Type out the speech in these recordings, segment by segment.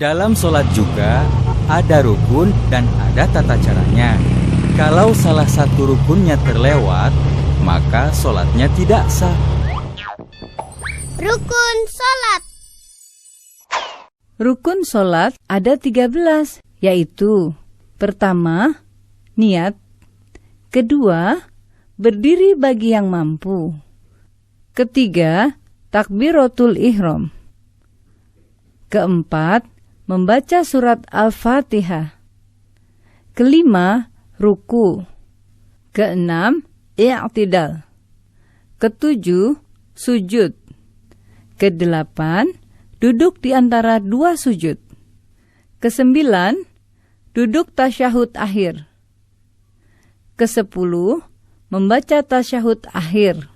Dalam sholat juga ada rukun dan ada tata caranya. Kalau salah satu rukunnya terlewat, maka sholatnya tidak sah. Rukun sholat. Rukun sholat ada 13, yaitu pertama, niat. Kedua, berdiri bagi yang mampu. Ketiga, takbiratul ihram. Keempat, membaca surat Al-Fatihah. Kelima, ruku. Keenam, i'tidal. Ketujuh, sujud. Kedelapan, duduk di antara dua sujud. Kesembilan, duduk tasyahud akhir. Kesepuluh, membaca tasyahud akhir.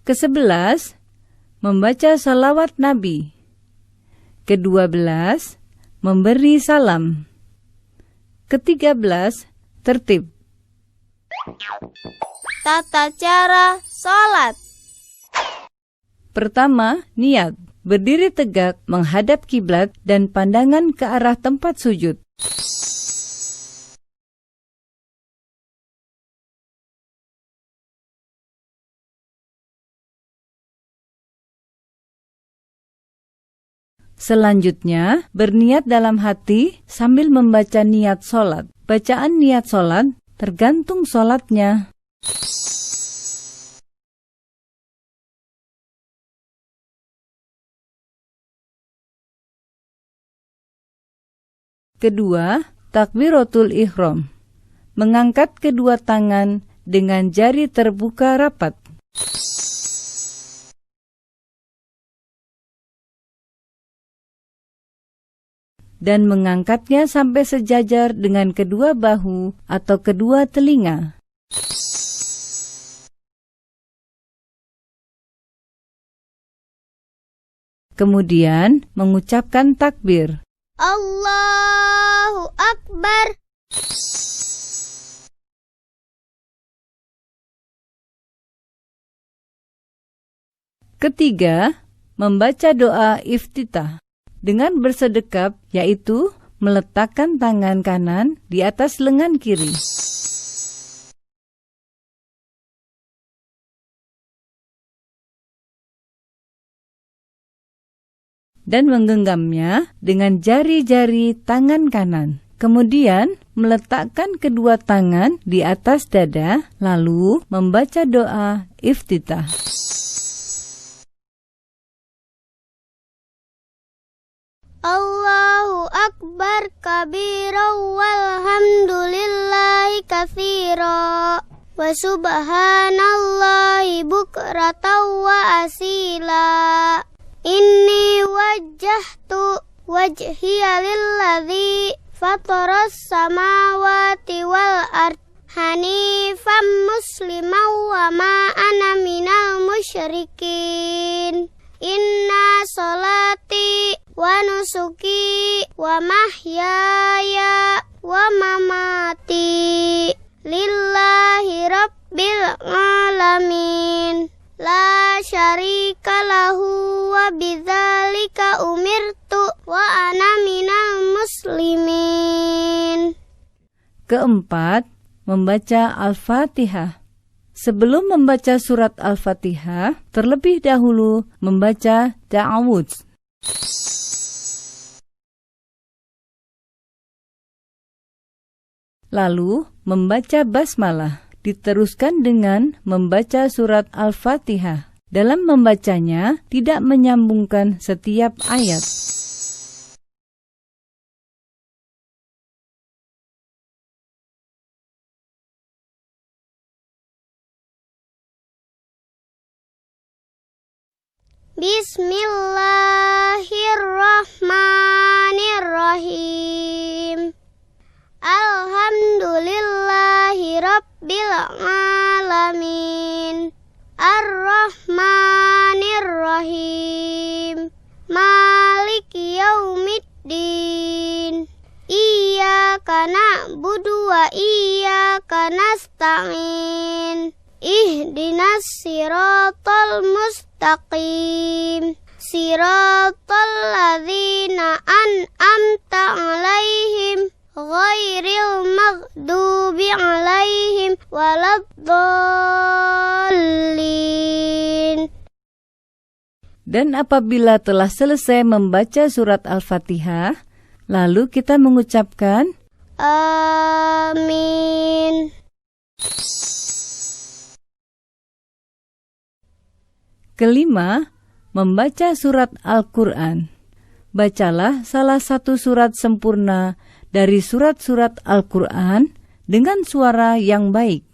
Ke-11, membaca salawat Nabi. Ke-12, memberi salam. Ke-13, tertib. Tata cara sholat. Pertama, niat. Berdiri tegak menghadap kiblat dan pandangan ke arah tempat sujud. Selanjutnya, berniat dalam hati sambil membaca niat sholat. Bacaan niat sholat tergantung sholatnya. Kedua, takbiratul ihram. Mengangkat kedua tangan dengan jari terbuka rapat. Dan mengangkatnya sampai sejajar dengan kedua bahu atau kedua telinga. Kemudian mengucapkan takbir. Allahu Akbar. Ketiga, membaca doa iftitah. Dengan bersedekap, yaitu meletakkan tangan kanan di atas lengan kiri. Dan menggenggamnya dengan jari-jari tangan kanan. Kemudian meletakkan kedua tangan di atas dada, lalu membaca doa iftitah. Allahu Akbar kabira walhamdulillahi katsira wa subhanallahi bukratan wa asila. Inni wajjahtu wajhiya lilladzi fataras samawati wal ard hanifan musliman wa ma ana minal musyrikin. Inna sholati wa nusuki wa mahyaya wa mamati lillahi rabbil alamin la syarika lahu wa bidzalika umirtu wa ana minal muslimin. Keempat, membaca Al-Fatihah. Sebelum membaca surat Al-Fatihah, terlebih dahulu membaca ta'awudz. Lalu membaca basmalah, diteruskan dengan membaca surat Al-Fatihah. Dalam membacanya, tidak menyambungkan setiap ayat. Bismillahirrahmanirrahim. Alhamdulillahi rabbil alamin. Ar-Rahmanir-Rahim. Maliki yaumiddin. Iyyaka na'budu wa iyyaka nasta'in. Ihdinas siratal mustaqim. siratal ladzina an'amta 'alaihim ghairil maghdubi 'alaihim waladdallin. Dan apabila telah selesai membaca surat Al-Fatihah, lalu kita mengucapkan Amin. Kelima, membaca surat Al-Quran. Bacalah salah satu surat sempurna dari surat-surat Al-Quran dengan suara yang baik.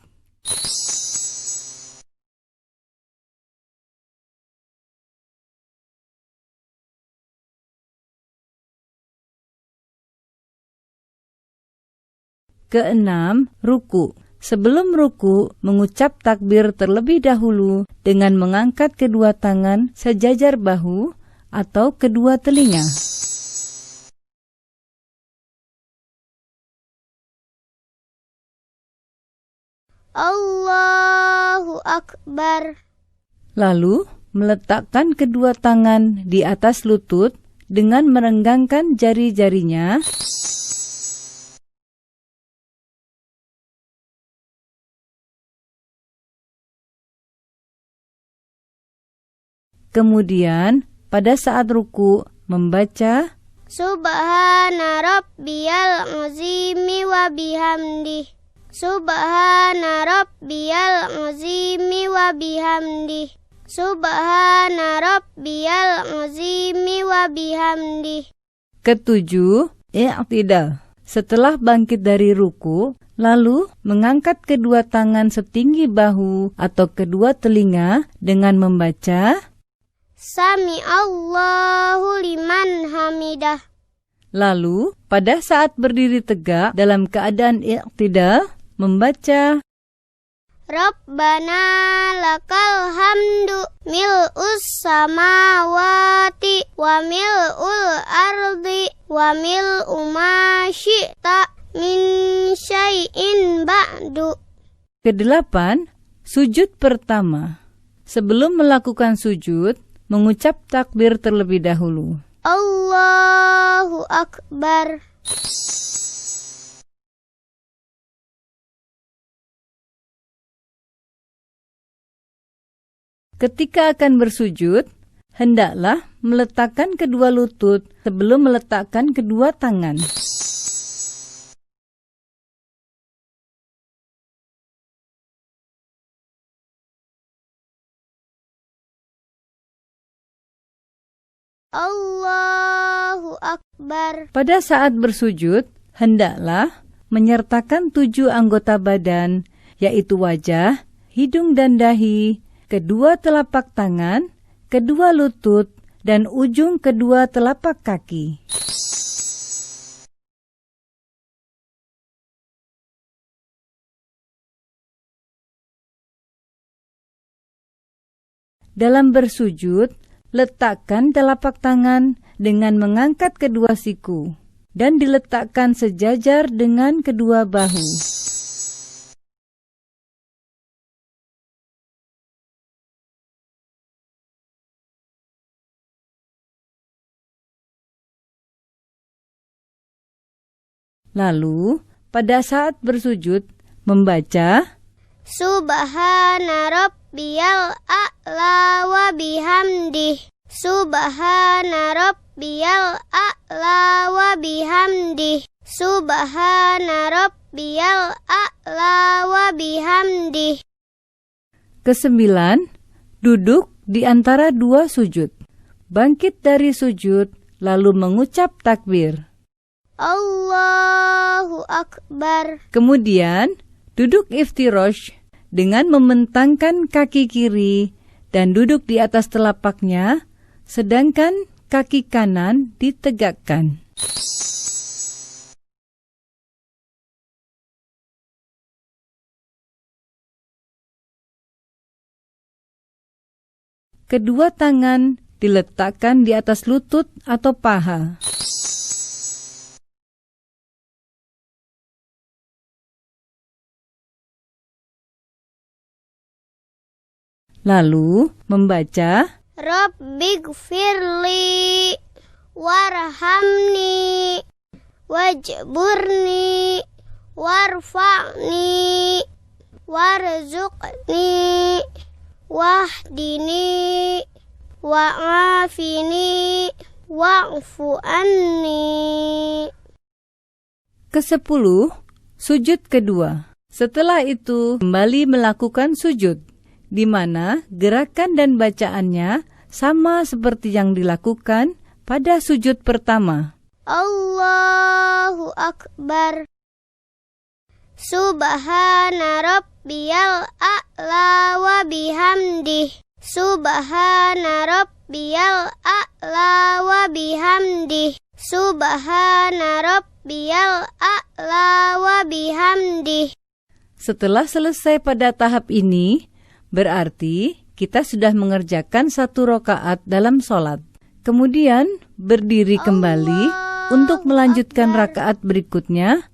Keenam, ruku. Sebelum ruku, mengucap takbir terlebih dahulu dengan mengangkat kedua tangan sejajar bahu atau kedua telinga. Allahu Akbar. Lalu, meletakkan kedua tangan di atas lutut dengan merenggangkan jari-jarinya. Kemudian, pada saat ruku, membaca Subhana rabbiyal azimi wa bihamdih. Subhana rabbiyal azimi wa bihamdih. Subhana rabbiyal azimi wa bihamdih. Ketujuh, i'tidal. Setelah bangkit dari ruku, lalu mengangkat kedua tangan setinggi bahu atau kedua telinga dengan membaca Sami Allahu liman hamidah. Lalu, pada saat berdiri tegak dalam keadaan i'tidal, membaca Rabbana lakal hamdu mil'us samawati wa mil'ul ardi wa mil'u ma syi'ta min syai'in ba'du. Kedelapan, sujud pertama. Sebelum melakukan sujud, mengucap takbir terlebih dahulu. Allahu Akbar. Ketika akan bersujud, hendaklah meletakkan kedua lutut sebelum meletakkan kedua tangan. Allahu Akbar. Pada saat bersujud, hendaklah menyertakan 7 anggota badan, yaitu wajah, hidung dan dahi, kedua telapak tangan, kedua lutut, dan ujung kedua telapak kaki. Dalam bersujud, letakkan telapak tangan dengan mengangkat kedua siku dan diletakkan sejajar dengan kedua bahu. Lalu, pada saat bersujud, membaca Subhana rabbiyal a'la wa bihamdih. Subhana rabbiyal a'la wa bihamdih. Subhana rabbiyal a'la wa bihamdih. Kesembilan, duduk di antara 2 sujud. Bangkit dari sujud, lalu mengucap takbir. Allahu Akbar. Kemudian, duduk iftirosh dengan membentangkan kaki kiri dan duduk di atas telapaknya, sedangkan kaki kanan ditegakkan. Kedua tangan diletakkan di atas lutut atau paha. Lalu membaca Rabbighfirli warhamni wajburni warfa'ni warzuqni wahdini wa'afini wa'fu anni. Ke-10, sujud kedua. Setelah itu kembali melakukan sujud, di mana gerakan dan bacaannya sama seperti yang dilakukan pada sujud pertama. Allahu Akbar. Subhana rabbiyal a'la wa bihamdih. Subhana rabbiyal a'la wa bihamdih. Subhana rabbiyal a'la wa bihamdih. Setelah selesai pada tahap ini, berarti kita sudah mengerjakan 1 rakaat dalam sholat. Kemudian berdiri kembali untuk melanjutkan rakaat berikutnya